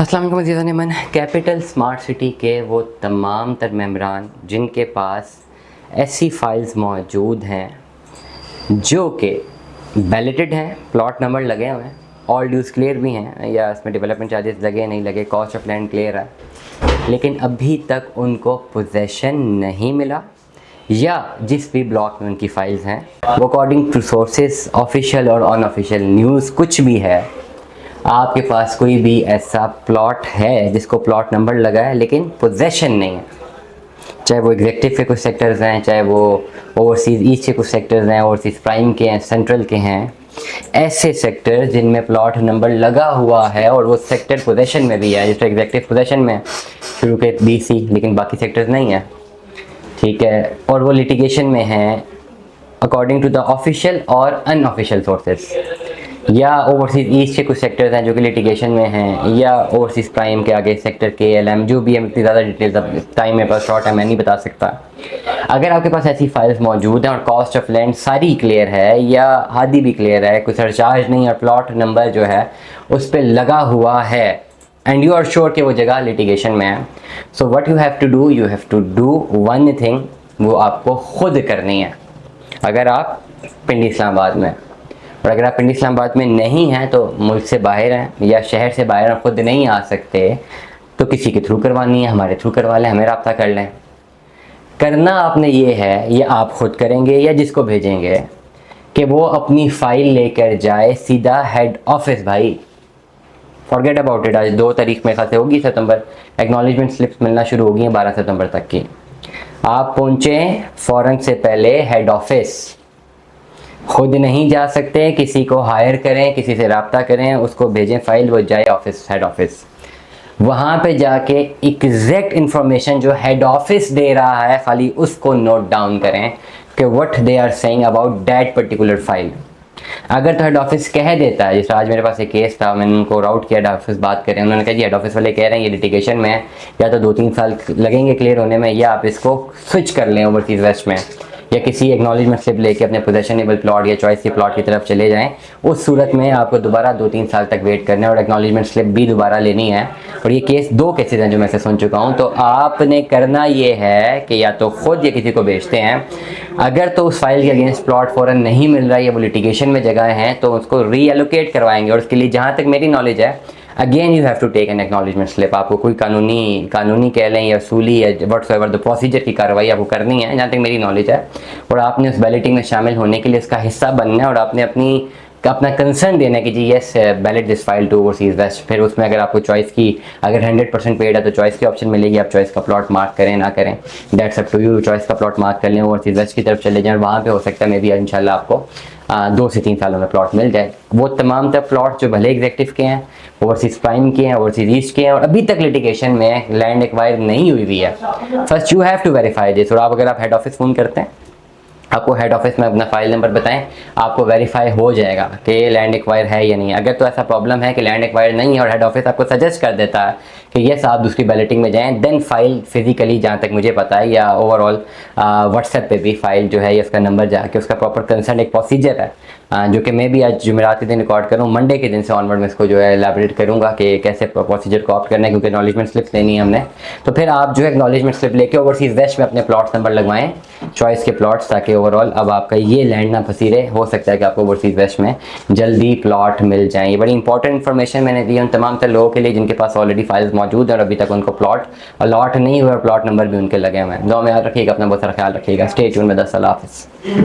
अस्सलाम वालेकुम अज़ीज़ान मन। कैपिटल स्मार्ट सिटी के वो तमाम तर मेम्बरान जिनके पास ऐसी फ़ाइल्स मौजूद हैं जो कि बैलेटेड हैं, प्लॉट नंबर लगे हुए हैं, ऑल ड्यूज़ क्लियर भी हैं या इसमें डेवलपमेंट चार्जेस लगे नहीं लगे, कॉस्ट ऑफ लैंड क्लियर है, लेकिन अभी तक उनको पोजेसन नहीं मिला या जिस भी ब्लॉक में उनकी फ़ाइल्स हैं वो अकॉर्डिंग टू सोर्सेज ऑफिशियल और अनऑफिशियल न्यूज़ कुछ भी है, आपके पास कोई भी ऐसा प्लॉट है जिसको प्लॉट नंबर लगा है लेकिन पोजेसन नहीं है, चाहे वो एग्जेक्टिव के कुछ सेक्टर्स हैं, चाहे वो ओवरसीज़ ईस्ट के कुछ सेक्टर्स हैं, ओवरसीज़ प्राइम के हैं, सेंट्रल के हैं, ऐसे सेक्टर जिनमें प्लॉट नंबर लगा हुआ है और वो सेक्टर पोजेसन में भी है, जिसमें एग्जेक्टिव पोजेसन में शुरू के BC लेकिन बाकी सेक्टर्स नहीं है, ठीक है, और वो लिटिगेशन में हैं अकॉर्डिंग टू द ऑफिशियल और अनऑफिशियल सोर्सेज, या ओवरसीज़ ईस्ट के कुछ सेक्टर्स हैं जो कि लिटिगेशन में हैं, या ओवरसीज़ प्राइम के आगे सेक्टर KLM जो भी है, इतनी ज़्यादा डिटेल्स अब टाइम मेरे पास शॉर्ट है, मैं नहीं बता सकता। अगर आपके पास ऐसी फाइल्स मौजूद हैं और कॉस्ट ऑफ लैंड सारी क्लियर है या आधी भी क्लियर है, कोई सरचार्ज नहीं और प्लॉट नंबर जो है उस पर लगा हुआ है एंड यू आर श्योर कि वो जगह लिटिगेशन में है, so what you have to do one thing, वो आपको खुद करनी है। अगर आप पिंडी इस्लामाबाद में, और अगर आप पिंडी इस्लामाबाद में नहीं हैं तो मुल्क से बाहर हैं या शहर से बाहर हैं, खुद नहीं आ सकते तो किसी के थ्रू करवानी है, हमारे थ्रू करवा लें, हमें रब्ता कर लें। करना आपने ये है, या आप खुद करेंगे या जिसको भेजेंगे कि वो अपनी फ़ाइल लेकर जाए सीधा हेड ऑफिस। भाई फॉरगेट अबाउट इट, आज 2 तारीख मेरे ख्याल से होगी सितंबर, एक्नॉलेजमेंट स्लिप्स मिलना शुरू होगी 12 सितंबर तक की। आप पहुँचें फ़ौरन से पहले हेड ऑफिस, खुद नहीं जा सकते, किसी को हायर करें, किसी से रब्ता करें, उसको भेजें फ़ाइल, वो जाए ऑफिस, हेड ऑफिस, वहाँ पे जाके एग्जैक्ट इन्फॉर्मेशन जो हेड ऑफिस दे रहा है खाली उसको नोट डाउन करें कि what they are saying about that particular file. अगर तो हेड ऑफिस कह देता है, जैसे आज मेरे पास एक केस था, मैंने उनको राउट किया, हेड ऑफिस बात करें, उन्होंने कहा जी हेड ऑफिस वाले कह रहे हैं ये लिटिगेशन में है, या तो 2-3 साल लगेंगे क्लियर होने में, या आप इसको स्विच कर लें ओवरसीज़ वेस्ट में, या किसी एक्नॉलेजमेंट स्लिप लेके अपने पोजेशनेबल प्लॉट या चॉइस के प्लॉट की तरफ चले जाएं। उस सूरत में आपको दोबारा 2-3 साल तक वेट करना है और एक्नॉलेजमेंट स्लिप भी दोबारा लेनी है। और ये केस 2 केसेस हैं जो मैं से सुन चुका हूँ। तो आपने करना ये है कि या तो खुद या किसी को भेजते हैं, अगर तो उस फाइल के अगेंस्ट प्लॉट फ़ौरन नहीं मिल रहा है या वो लिटिगेशन में जगह हैं तो उसको रीएलोकेट करवाएंगे, और उसके लिए जहाँ तक मेरी नॉलेज है again you have to take an acknowledgement slip. आपको कोई कानूनी कह लें या सूली या व्हाटसोएवर द प्रोसीजर की कार्रवाई आपको करनी है जहाँ तक मेरी नॉलेज है, और आपने उस बैलेटिंग में शामिल होने के लिए इसका हिस्सा बनना है और आपने अपना कंसर्न देना है कि जी yes ballot this file to overseas west. फिर उसमें अगर आपको चॉइस की, अगर 100% पेड है तो चॉइस की ऑप्शन मिलेगी, आप चॉइस का प्लॉट मार्क करें ना करें, that's up to you. Choice का प्लॉट मार्क कर लें, ओवरसीज़ वेस्ट की तरफ चले जाएं, वहाँ पे हो सकता है मे भी इंशाल्लाह आपको 2 से 3 सालों में प्लॉट मिल जाए। वो तमाम तक प्लॉट जो भले एग्जेक्टिव के हैं, ओवरसीज़ प्राइम के हैं, ओवरसीज़ ईस्ट के हैं, और अभी तक लिटिगेशन में लैंड एक्वायर नहीं हुई है, first you have to verify this. और आप अगर आप हेड ऑफिस फ़ोन करते हैं, आपको हेड ऑफिस में अपना फाइल नंबर बताएं, आपको वेरीफाई हो जाएगा कि लैंड एक्वायर है या नहीं। अगर तो ऐसा प्रॉब्लम है कि लैंड एक्वायर नहीं है और हेड ऑफिस आपको सजेस्ट कर देता है कि येस आप दूसरी बैलेटिंग में जाएं, देन फाइल फिजिकली जहाँ तक मुझे पता है या ओवरऑल व्हाट्सएप पे भी फाइल जो है या उसका नंबर जाके उसका प्रॉपर कंसर्न एक प्रोसीजर है जो कि मैं भी आज जुमेरात के दिन रिकॉर्ड करूँ, मंडे के दिन से ऑनवर्ड में इसको जो है एलैबोरेट करूँगा कि कैसे प्रोसीजर को ऑप्ट करना है, क्योंकि एक्नॉलेजमेंट स्लिप लेनी है हमने। तो फिर आप जो है एक्नॉलेजमेंट स्लिप लेके ओवरसीज़ वेस्ट में अपने प्लॉट्स नंबर लगवाएं, चॉइस के प्लॉट्स, ताकि ओवरऑल अब आपका ये लैंड ना फंसी रहे। हो सकता है कि आपको ओवरसीज़ वेस्ट में जल्दी प्लॉट मिल जाएँ। ये बड़ी इंपॉर्टेंट इन्फॉर्मेशन मैंने दी उन तमाम तर लोगों के लिए जिनके पास ऑलरेडी फाइल्स मौजूद है और अभी तक उनको प्लॉट अलॉट नहीं हुआ और प्लॉट नंबर भी उनके लगे हुए हैं। दुआ में याद रखिएगा, अपना बहुत सारा ख्याल रखिएगा। स्टे ट्यून में 10 अल्लाह हाफ़िज़।